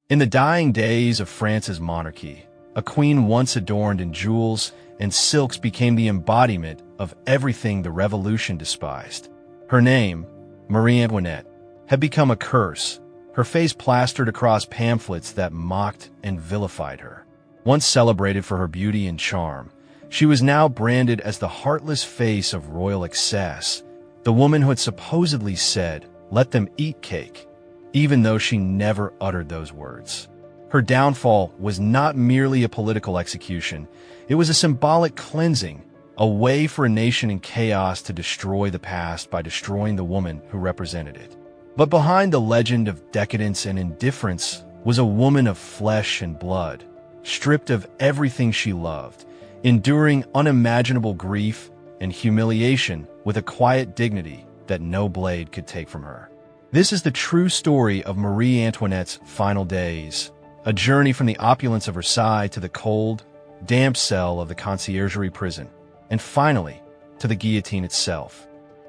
In the dying days of France's monarchy, a queen once adorned in jewels and silks became the embodiment of everything the revolution despised. Her name, Marie Antoinette, had become a curse, her face plastered across pamphlets that mocked and vilified her. Once celebrated for her beauty and charm, she was now branded as the heartless face of royal excess, the woman who had supposedly said, "Let them eat cake," even though she never uttered those words. Her downfall was not merely a political execution, it was a symbolic cleansing, a way for a nation in chaos to destroy the past by destroying the woman who represented it. But behind the legend of decadence and indifference was a woman of flesh and blood, stripped of everything she loved, enduring unimaginable grief and humiliation with a quiet dignity that no blade could take from her. This is the true story of Marie Antoinette's final days, a journey from the opulence of Versailles to the cold, damp cell of the Conciergerie Prison, and finally, to the guillotine itself.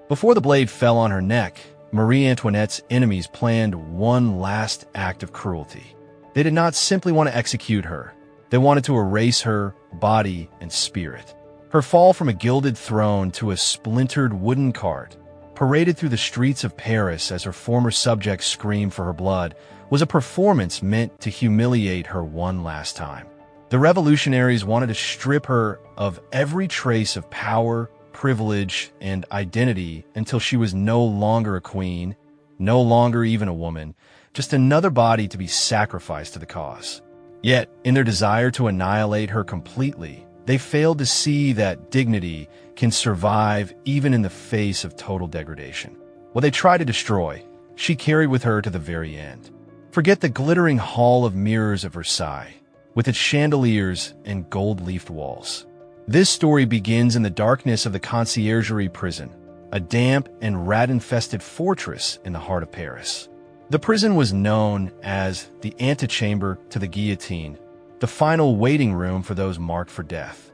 Before the blade fell on her neck, Marie Antoinette's enemies planned one last act of cruelty. They did not simply want to execute her. They wanted to erase her body and spirit. Her fall from a gilded throne to a splintered wooden cart, paraded through the streets of Paris as her former subjects screamed for her blood, was a performance meant to humiliate her one last time. The revolutionaries wanted to strip her of every trace of power, privilege, and identity until she was no longer a queen, no longer even a woman, just another body to be sacrificed to the cause. Yet, in their desire to annihilate her completely, they failed to see that dignity can survive even in the face of total degradation. What they tried to destroy, she carried with her to the very end. Forget the glittering hall of mirrors of Versailles, with its chandeliers and gold-leafed walls. This story begins in the darkness of the Conciergerie Prison, a damp and rat-infested fortress in the heart of Paris. The prison was known as the antechamber to the guillotine, the final waiting room for those marked for death.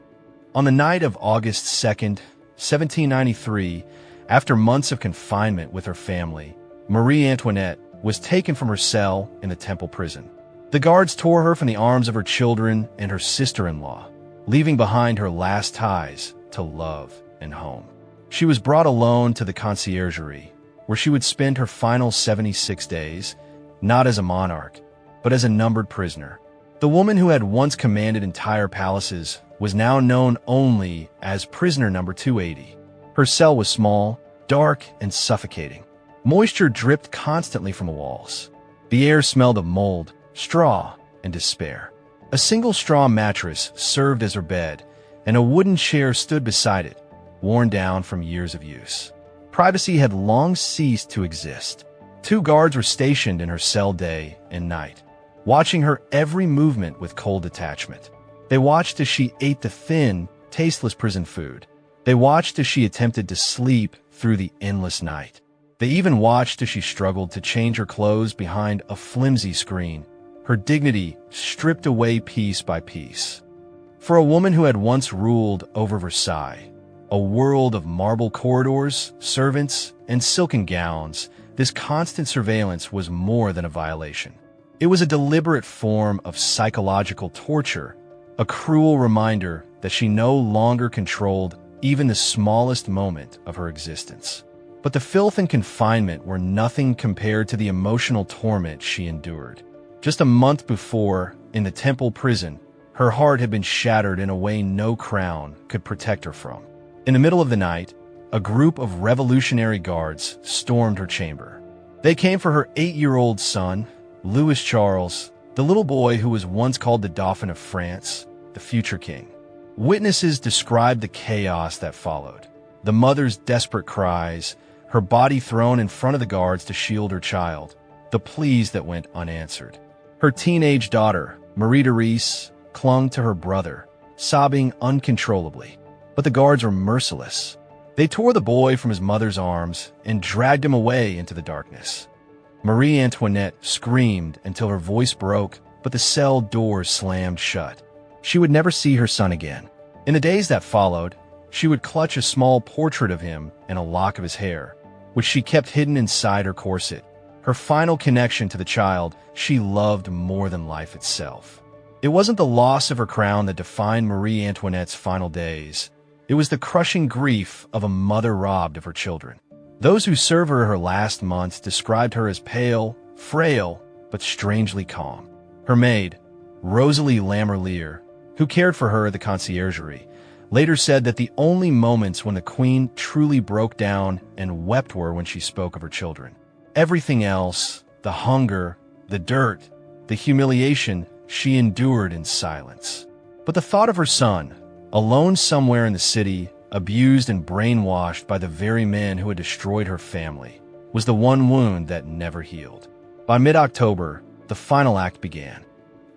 On the night of August 2nd, 1793, after months of confinement with her family, Marie Antoinette was taken from her cell in the Temple prison. The guards tore her from the arms of her children and her sister-in-law, leaving behind her last ties to love and home. She was brought alone to the Conciergerie, where she would spend her final 76 days, not as a monarch, but as a numbered prisoner. The woman who had once commanded entire palaces was now known only as prisoner number 280. Her cell was small, dark, and suffocating. Moisture dripped constantly from the walls. The air smelled of mold, straw, and despair. A single straw mattress served as her bed, and a wooden chair stood beside it, worn down from years of use. Privacy had long ceased to exist. 2 guards were stationed in her cell day and night, watching her every movement with cold detachment. They watched as she ate the thin, tasteless prison food. They watched as she attempted to sleep through the endless night. They even watched as she struggled to change her clothes behind a flimsy screen, her dignity stripped away piece by piece. For a woman who had once ruled over Versailles, a world of marble corridors, servants, and silken gowns, this constant surveillance was more than a violation. It was a deliberate form of psychological torture, a cruel reminder that she no longer controlled even the smallest moment of her existence. But the filth and confinement were nothing compared to the emotional torment she endured. Just a month before, in the Temple prison, her heart had been shattered in a way no crown could protect her from. In the middle of the night, a group of revolutionary guards stormed her chamber. They came for her 8-year-old son, Louis Charles, the little boy who was once called the Dauphin of France, the future king. Witnesses described the chaos that followed. The mother's desperate cries, her body thrown in front of the guards to shield her child, the pleas that went unanswered. Her teenage daughter, Marie Therese, clung to her brother, sobbing uncontrollably. But the guards were merciless. They tore the boy from his mother's arms and dragged him away into the darkness. Marie Antoinette screamed until her voice broke, but the cell doors slammed shut. She would never see her son again. In the days that followed, she would clutch a small portrait of him and a lock of his hair, which she kept hidden inside her corset, her final connection to the child she loved more than life itself. It wasn't the loss of her crown that defined Marie Antoinette's final days. It was the crushing grief of a mother robbed of her children. Those who served her last months described her as pale, frail, but strangely calm. Her maid, Rosalie Lamerlier, who cared for her at the Conciergerie, later said that the only moments when the queen truly broke down and wept were when she spoke of her children. Everything else, the hunger, the dirt, the humiliation, she endured in silence. But the thought of her son, alone somewhere in the city, abused and brainwashed by the very men who had destroyed her family, was the one wound that never healed. By mid-October, the final act began.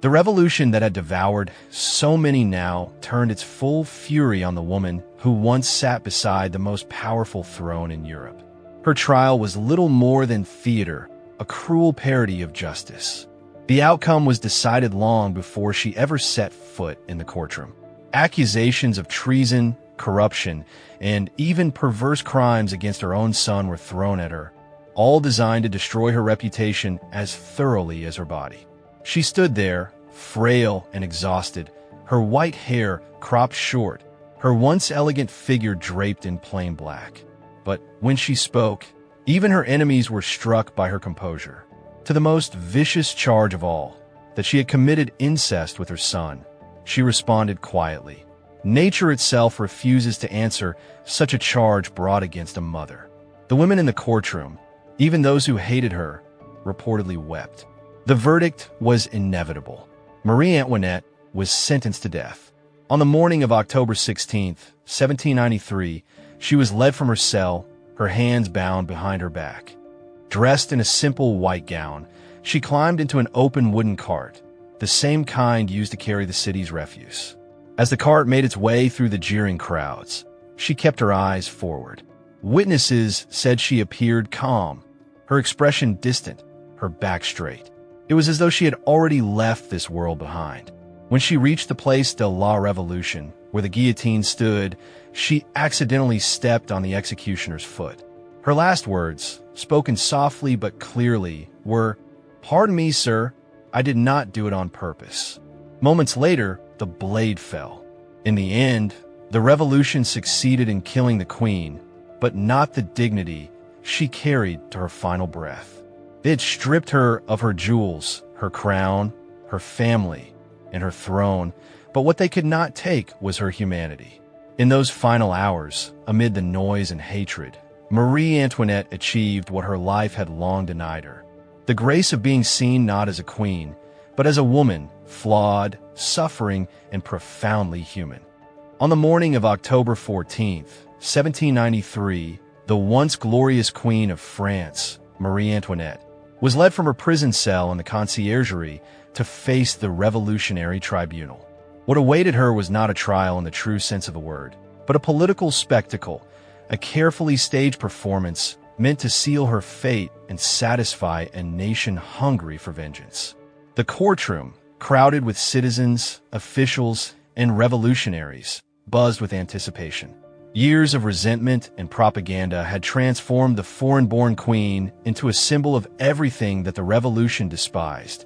The revolution that had devoured so many now turned its full fury on the woman who once sat beside the most powerful throne in Europe. Her trial was little more than theater, a cruel parody of justice. The outcome was decided long before she ever set foot in the courtroom. Accusations of treason, corruption, and even perverse crimes against her own son were thrown at her, all designed to destroy her reputation as thoroughly as her body. She stood there, frail and exhausted, her white hair cropped short, her once elegant figure draped in plain black. But when she spoke, even her enemies were struck by her composure. To the most vicious charge of all, that she had committed incest with her son, she responded quietly. Nature itself refuses to answer such a charge brought against a mother. The women in the courtroom, even those who hated her, reportedly wept. The verdict was inevitable. Marie Antoinette was sentenced to death. On the morning of October 16, 1793, she was led from her cell, her hands bound behind her back. Dressed in a simple white gown, she climbed into an open wooden cart, the same kind used to carry the city's refuse. As the cart made its way through the jeering crowds, she kept her eyes forward. Witnesses said she appeared calm, her expression distant, her back straight. It was as though she had already left this world behind. When she reached the Place de la Révolution, where the guillotine stood, she accidentally stepped on the executioner's foot. Her last words, spoken softly but clearly, were, "Pardon me, sir, I did not do it on purpose." Moments later, the blade fell. In the end, the revolution succeeded in killing the queen, but not the dignity she carried to her final breath. They had stripped her of her jewels, her crown, her family, and her throne, but what they could not take was her humanity. In those final hours, amid the noise and hatred, Marie Antoinette achieved what her life had long denied her: the grace of being seen not as a queen, but as a woman, flawed, suffering, and profoundly human. On the morning of October 14th, 1793, the once glorious Queen of France, Marie Antoinette, was led from her prison cell in the Conciergerie to face the Revolutionary Tribunal. What awaited her was not a trial in the true sense of the word, but a political spectacle, a carefully staged performance meant to seal her fate and satisfy a nation hungry for vengeance. The courtroom, crowded with citizens, officials, and revolutionaries, buzzed with anticipation. Years of resentment and propaganda had transformed the foreign-born queen into a symbol of everything that the revolution despised: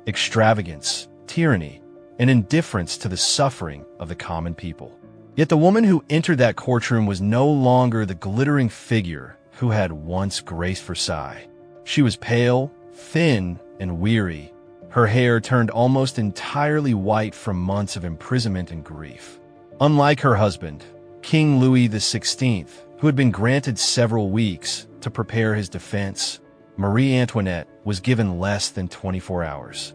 extravagance, tyranny, and indifference to the suffering of the common people. Yet the woman who entered that courtroom was no longer the glittering figure who had once graced Versailles. She was pale, thin, and weary, her hair turned almost entirely white from months of imprisonment and grief. Unlike her husband, King Louis XVI, who had been granted several weeks to prepare his defense, Marie Antoinette was given less than 24 hours.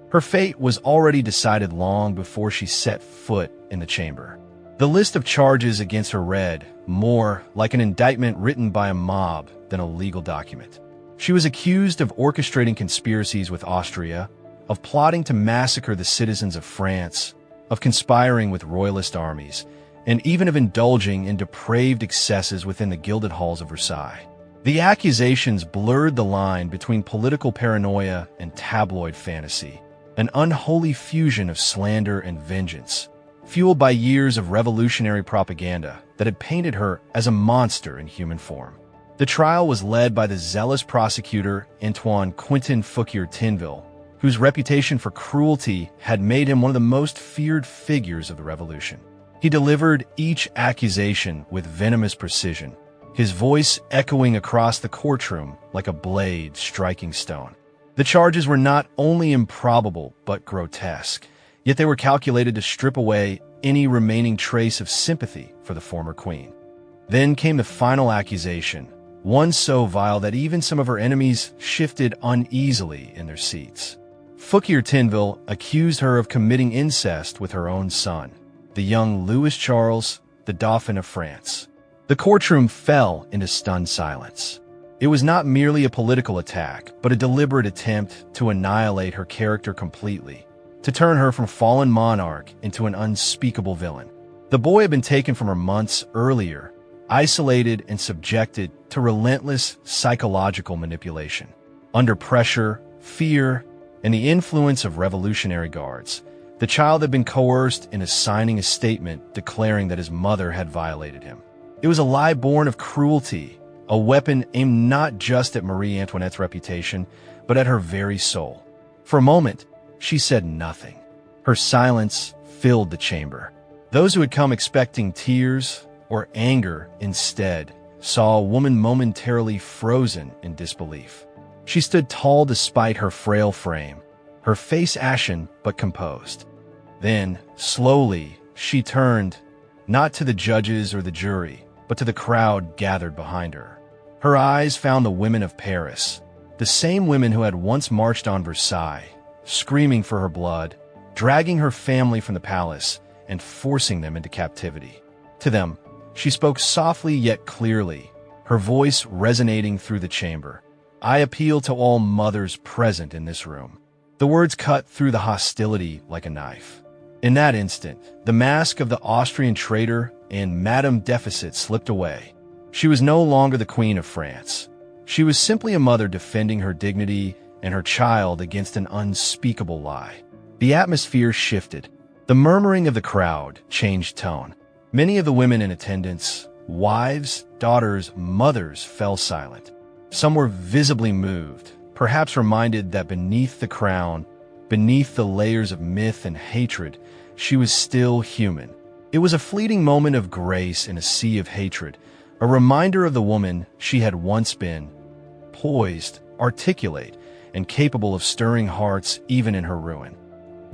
Her fate was already decided long before she set foot in the chamber. The list of charges against her read more like an indictment written by a mob than a legal document. She was accused of orchestrating conspiracies with Austria, of plotting to massacre the citizens of France, of conspiring with royalist armies, and even of indulging in depraved excesses within the gilded halls of Versailles. The accusations blurred the line between political paranoia and tabloid fantasy, an unholy fusion of slander and vengeance, fueled by years of revolutionary propaganda that had painted her as a monster in human form. The trial was led by the zealous prosecutor Antoine Quentin Fouquier-Tinville, whose reputation for cruelty had made him one of the most feared figures of the Revolution. He delivered each accusation with venomous precision, his voice echoing across the courtroom like a blade striking stone. The charges were not only improbable but grotesque, yet they were calculated to strip away any remaining trace of sympathy for the former queen. Then came the final accusation, one so vile that even some of her enemies shifted uneasily in their seats. Fouquier-Tinville accused her of committing incest with her own son, the young Louis Charles, the Dauphin of France. The courtroom fell into stunned silence. It was not merely a political attack, but a deliberate attempt to annihilate her character completely, to turn her from fallen monarch into an unspeakable villain. The boy had been taken from her months earlier, isolated and subjected to relentless psychological manipulation. Under pressure, fear, and the influence of revolutionary guards, the child had been coerced into signing a statement declaring that his mother had violated him. It was a lie born of cruelty, a weapon aimed not just at Marie Antoinette's reputation, but at her very soul. For a moment, she said nothing. Her silence filled the chamber. Those who had come expecting tears or anger instead saw a woman momentarily frozen in disbelief. She stood tall despite her frail frame, her face ashen but composed. Then, slowly, she turned, not to the judges or the jury, but to the crowd gathered behind her. Her eyes found the women of Paris, the same women who had once marched on Versailles, screaming for her blood, dragging her family from the palace, and forcing them into captivity. To them, she spoke softly yet clearly, her voice resonating through the chamber. "I appeal to all mothers present in this room." The words cut through the hostility like a knife. In that instant, the mask of the Austrian traitor and Madame Deficit slipped away. She was no longer the Queen of France. She was simply a mother defending her dignity and her child against an unspeakable lie. The atmosphere shifted. The murmuring of the crowd changed tone. Many of the women in attendance, wives, daughters, mothers, fell silent. Some were visibly moved, perhaps reminded that beneath the crown, beneath the layers of myth and hatred, she was still human. It was a fleeting moment of grace in a sea of hatred, a reminder of the woman she had once been, poised, articulate, and capable of stirring hearts even in her ruin.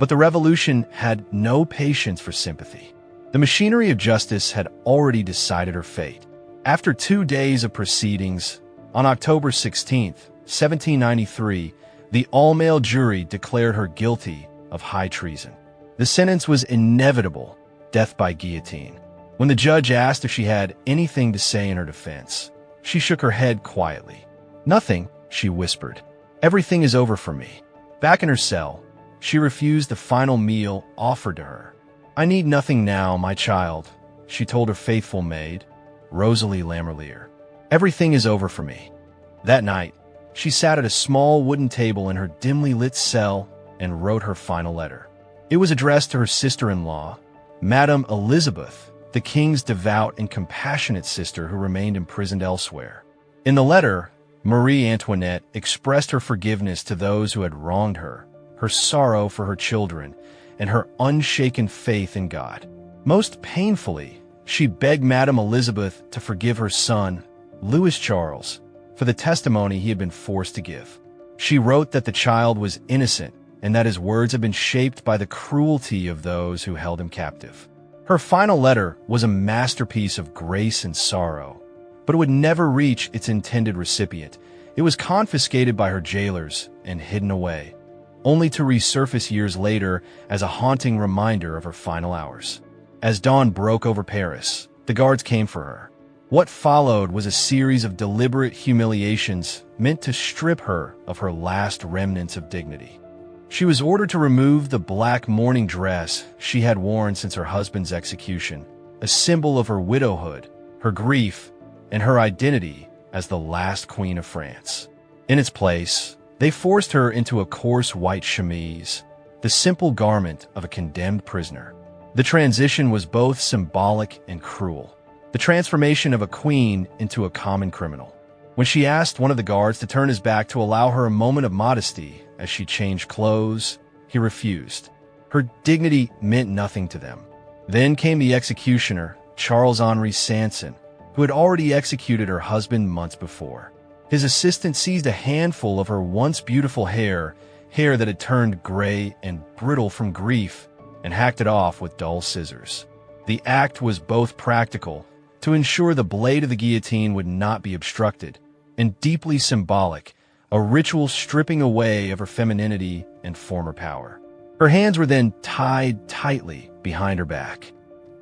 But the revolution had no patience for sympathy. The machinery of justice had already decided her fate. After 2 days of proceedings, on October 16, 1793, the all-male jury declared her guilty of high treason. The sentence was inevitable, death by guillotine. When the judge asked if she had anything to say in her defense, she shook her head quietly. "Nothing," she whispered. "Everything is over for me." Back in her cell, she refused the final meal offered to her. "I need nothing now, my child," she told her faithful maid, Rosalie Lamerlier. "Everything is over for me." That night, she sat at a small wooden table in her dimly lit cell and wrote her final letter. It was addressed to her sister-in-law, Madame Elizabeth, the king's devout and compassionate sister who remained imprisoned elsewhere. In the letter, Marie Antoinette expressed her forgiveness to those who had wronged her, her sorrow for her children, and her unshaken faith in God. Most painfully, she begged Madame Elizabeth to forgive her son, Louis Charles, for the testimony he had been forced to give. She wrote that the child was innocent and that his words had been shaped by the cruelty of those who held him captive. Her final letter was a masterpiece of grace and sorrow, but it would never reach its intended recipient. It was confiscated by her jailers and hidden away, only to resurface years later as a haunting reminder of her final hours. As dawn broke over Paris, the guards came for her. What followed was a series of deliberate humiliations meant to strip her of her last remnants of dignity. She was ordered to remove the black mourning dress she had worn since her husband's execution, a symbol of her widowhood, her grief, and her identity as the last queen of France. In its place, they forced her into a coarse white chemise, the simple garment of a condemned prisoner. The transition was both symbolic and cruel, the transformation of a queen into a common criminal. When she asked one of the guards to turn his back to allow her a moment of modesty as she changed clothes, he refused. Her dignity meant nothing to them. Then came the executioner, Charles-Henri Sanson, who had already executed her husband months before. His assistant seized a handful of her once beautiful hair that had turned gray and brittle from grief, and hacked it off with dull scissors. The act was both practical, to ensure the blade of the guillotine would not be obstructed, and deeply symbolic, a ritual stripping away of her femininity and former power. Her hands were then tied tightly behind her back.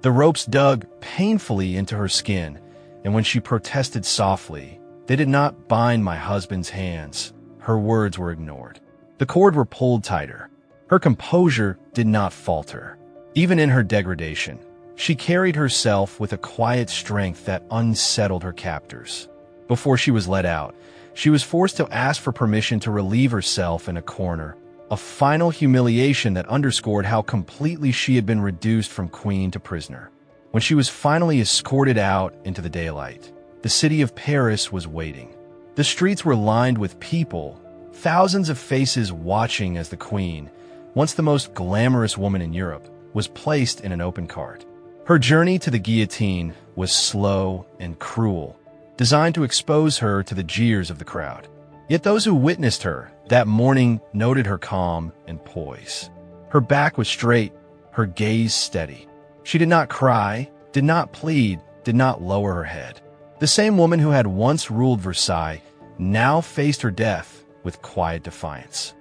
The ropes dug painfully into her skin, and when she protested softly, "They did not bind my husband's hands," her words were ignored. The cord were pulled tighter. Her composure did not falter. Even in her degradation, she carried herself with a quiet strength that unsettled her captors. Before she was let out, she was forced to ask for permission to relieve herself in a corner, a final humiliation that underscored how completely she had been reduced from queen to prisoner. When she was finally escorted out into the daylight, the city of Paris was waiting. The streets were lined with people, thousands of faces watching as the queen, once the most glamorous woman in Europe, was placed in an open cart. Her journey to the guillotine was slow and cruel, designed to expose her to the jeers of the crowd. Yet those who witnessed her that morning noted her calm and poise. Her back was straight, her gaze steady. She did not cry, did not plead, did not lower her head. The same woman who had once ruled Versailles now faced her death with quiet defiance.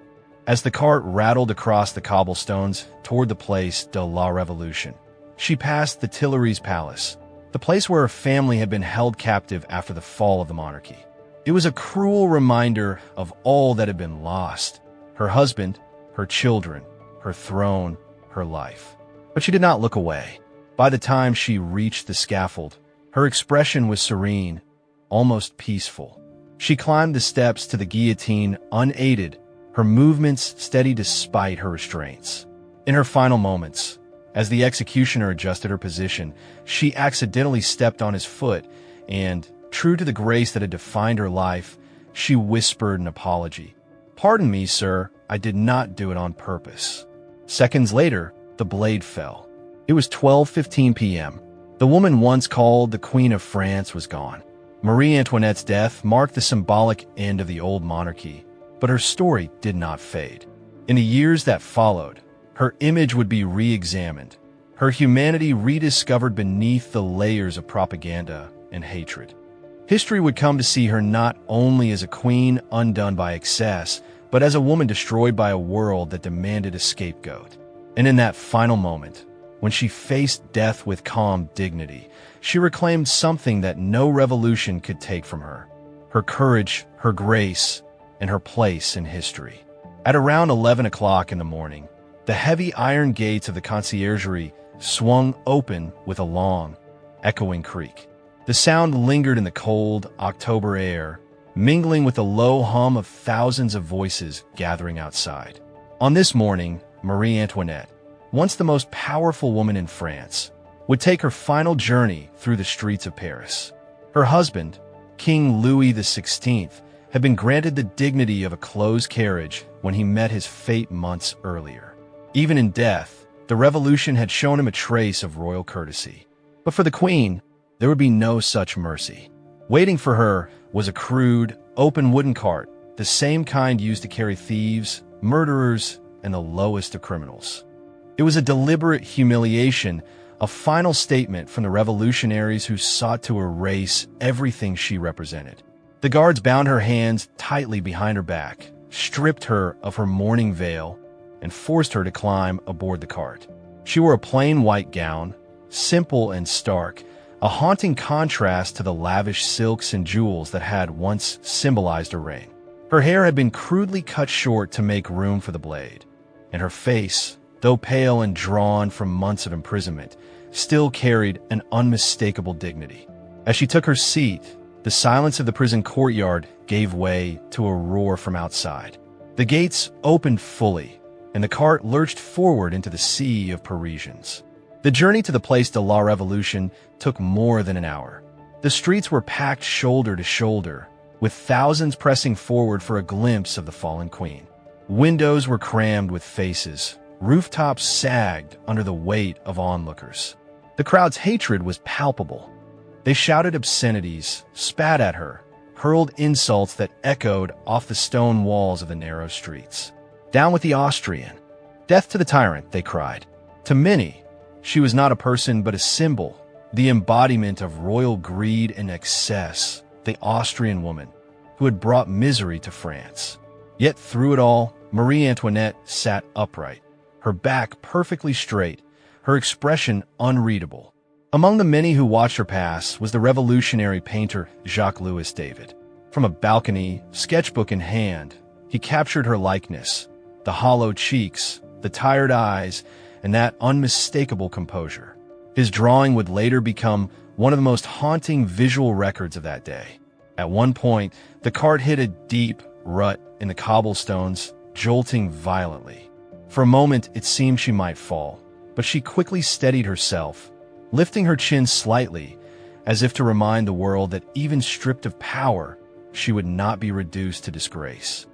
As the cart rattled across the cobblestones toward the Place de la Révolution, she passed the Tuileries Palace, the place where her family had been held captive after the fall of the monarchy. It was a cruel reminder of all that had been lost: her husband, her children, her throne, her life. But she did not look away. By the time she reached the scaffold, her expression was serene, almost peaceful. She climbed the steps to the guillotine unaided, her movements steady despite her restraints. In her final moments, as the executioner adjusted her position, she accidentally stepped on his foot and, true to the grace that had defined her life, she whispered an apology. "Pardon me, sir, I did not do it on purpose." Seconds later, the blade fell. It was 12:15 p.m. The woman once called the Queen of France was gone. Marie Antoinette's death marked the symbolic end of the old monarchy, but her story did not fade. In the years that followed, her image would be re-examined, her humanity rediscovered beneath the layers of propaganda and hatred. History would come to see her not only as a queen undone by excess, but as a woman destroyed by a world that demanded a scapegoat. And in that final moment, when she faced death with calm dignity, she reclaimed something that no revolution could take from her: her courage, her grace, and her place in history. At around 11 o'clock in the morning, the heavy iron gates of the Conciergerie swung open with a long, echoing creak. The sound lingered in the cold October air, mingling with the low hum of thousands of voices gathering outside. On this morning, Marie Antoinette, once the most powerful woman in France, would take her final journey through the streets of Paris. Her husband, King Louis XVI, had been granted the dignity of a closed carriage when he met his fate months earlier. Even in death, the revolution had shown him a trace of royal courtesy. But for the queen, there would be no such mercy. Waiting for her was a crude, open wooden cart, the same kind used to carry thieves, murderers, and the lowest of criminals. It was a deliberate humiliation, a final statement from the revolutionaries who sought to erase everything she represented. The guards bound her hands tightly behind her back, stripped her of her mourning veil, and forced her to climb aboard the cart. She wore a plain white gown, simple and stark, a haunting contrast to the lavish silks and jewels that had once symbolized her reign. Her hair had been crudely cut short to make room for the blade, and her face, though pale and drawn from months of imprisonment, still carried an unmistakable dignity. As she took her seat, the silence of the prison courtyard gave way to a roar from outside. The gates opened fully, and the cart lurched forward into the sea of Parisians. The journey to the Place de la Révolution took more than an hour. The streets were packed shoulder to shoulder, with thousands pressing forward for a glimpse of the fallen queen. Windows were crammed with faces. Rooftops sagged under the weight of onlookers. The crowd's hatred was palpable. They shouted obscenities, spat at her, hurled insults that echoed off the stone walls of the narrow streets. "Down with the Austrian! Death to the tyrant!" they cried. To many, she was not a person but a symbol, the embodiment of royal greed and excess, the Austrian woman who had brought misery to France. Yet through it all, Marie Antoinette sat upright, her back perfectly straight, her expression unreadable. Among the many who watched her pass was the revolutionary painter Jacques-Louis David. From a balcony, sketchbook in hand, he captured her likeness, the hollow cheeks, the tired eyes, and that unmistakable composure. His drawing would later become one of the most haunting visual records of that day. At one point, the cart hit a deep rut in the cobblestones, jolting violently. For a moment, it seemed she might fall, but she quickly steadied herself, lifting her chin slightly, as if to remind the world that even stripped of power, she would not be reduced to disgrace.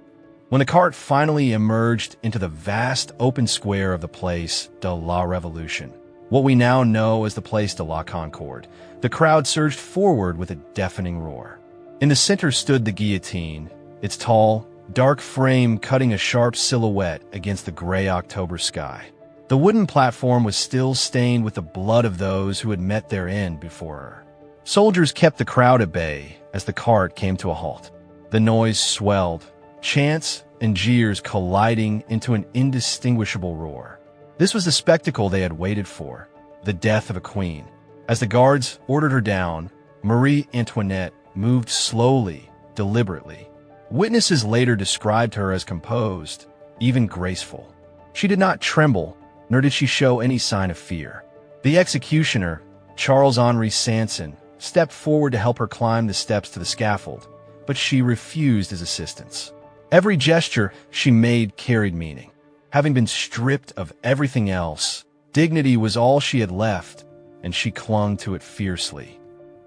When the cart finally emerged into the vast open square of the Place de la Révolution, what we now know as the Place de la Concorde, the crowd surged forward with a deafening roar. In the center stood the guillotine, its tall, dark frame cutting a sharp silhouette against the gray October sky. The wooden platform was still stained with the blood of those who had met their end before her. Soldiers kept the crowd at bay as the cart came to a halt. The noise swelled, chants and jeers colliding into an indistinguishable roar. This was the spectacle they had waited for, the death of a queen. As the guards ordered her down, Marie Antoinette moved slowly, deliberately. Witnesses later described her as composed, even graceful. She did not tremble, nor did she show any sign of fear. The executioner, Charles-Henri Sanson, stepped forward to help her climb the steps to the scaffold, but she refused his assistance. Every gesture she made carried meaning. Having been stripped of everything else, dignity was all she had left, and she clung to it fiercely.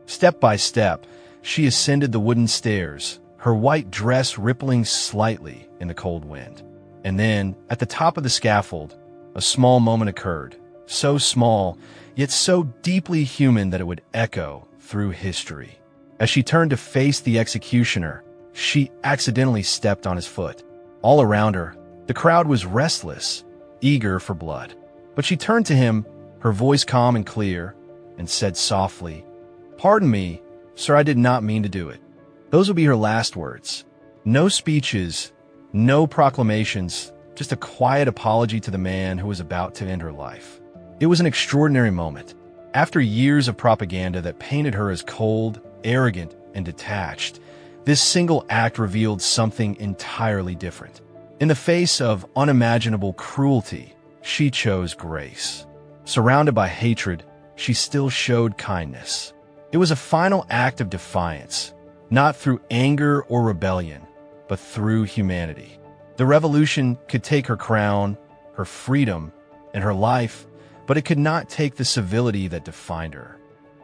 Step by step, she ascended the wooden stairs, her white dress rippling slightly in the cold wind. And then, at the top of the scaffold, a small moment occurred, so small, yet so deeply human that it would echo through history. As she turned to face the executioner, she accidentally stepped on his foot. All around her, the crowd was restless, eager for blood. But she turned to him, her voice calm and clear, and said softly, "Pardon me, sir, I did not mean to do it." Those would be her last words. No speeches, no proclamations, just a quiet apology to the man who was about to end her life. It was an extraordinary moment. After years of propaganda that painted her as cold, arrogant, and detached, this single act revealed something entirely different. In the face of unimaginable cruelty, she chose grace. Surrounded by hatred, she still showed kindness. It was a final act of defiance, not through anger or rebellion, but through humanity. The revolution could take her crown, her freedom, and her life, but it could not take the civility that defined her.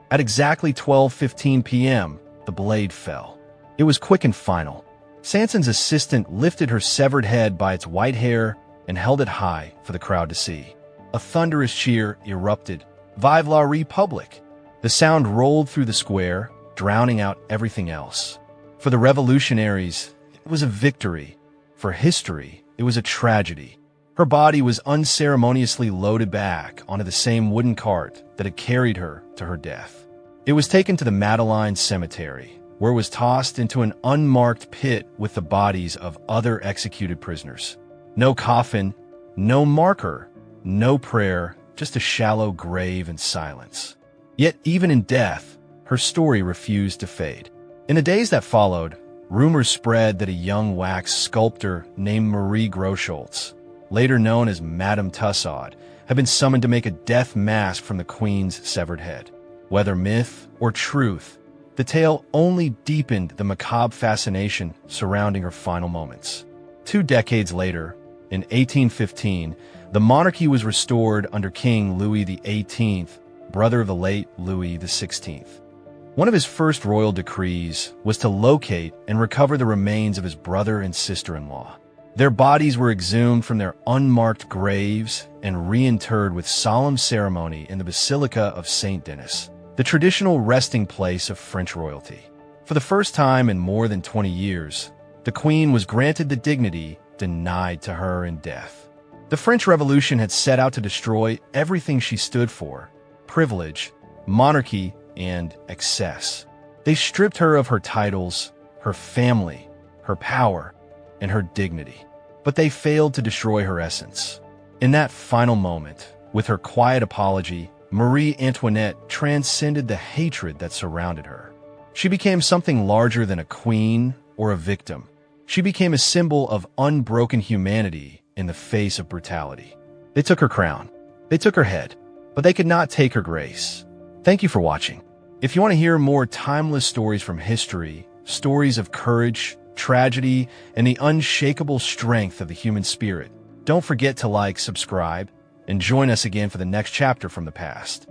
At exactly 12:15 p.m., the blade fell. It was quick and final. Sanson's assistant lifted her severed head by its white hair and held it high for the crowd to see. A thunderous cheer erupted. "Vive la République!" The sound rolled through the square, drowning out everything else. For the revolutionaries, it was a victory. For history, it was a tragedy. Her body was unceremoniously loaded back onto the same wooden cart that had carried her to her death. It was taken to the Madeleine Cemetery, where it was tossed into an unmarked pit with the bodies of other executed prisoners. No coffin, no marker, no prayer, just a shallow grave and silence. Yet even in death, her story refused to fade. In the days that followed, rumors spread that a young wax sculptor named Marie Groscholz, later known as Madame Tussaud, had been summoned to make a death mask from the queen's severed head. Whether myth or truth, the tale only deepened the macabre fascination surrounding her final moments. 2 decades later, in 1815, the monarchy was restored under King Louis XVIII, brother of the late Louis XVI. One of his first royal decrees was to locate and recover the remains of his brother and sister-in-law. Their bodies were exhumed from their unmarked graves and reinterred with solemn ceremony in the Basilica of Saint Denis, the traditional resting place of French royalty. For the first time in more than 20 years, the Queen was granted the dignity denied to her in death. The French Revolution had set out to destroy everything she stood for: privilege, monarchy, and excess. They stripped her of her titles, her family, her power, and her dignity. But they failed to destroy her essence. In that final moment, with her quiet apology, Marie Antoinette transcended the hatred that surrounded her. She became something larger than a queen or a victim. She became a symbol of unbroken humanity in the face of brutality. They took her crown. They took her head. But they could not take her grace. Thank you for watching. If you want to hear more timeless stories from history, stories of courage, tragedy, and the unshakable strength of the human spirit, don't forget to like, subscribe, and join us again for the next chapter from the past.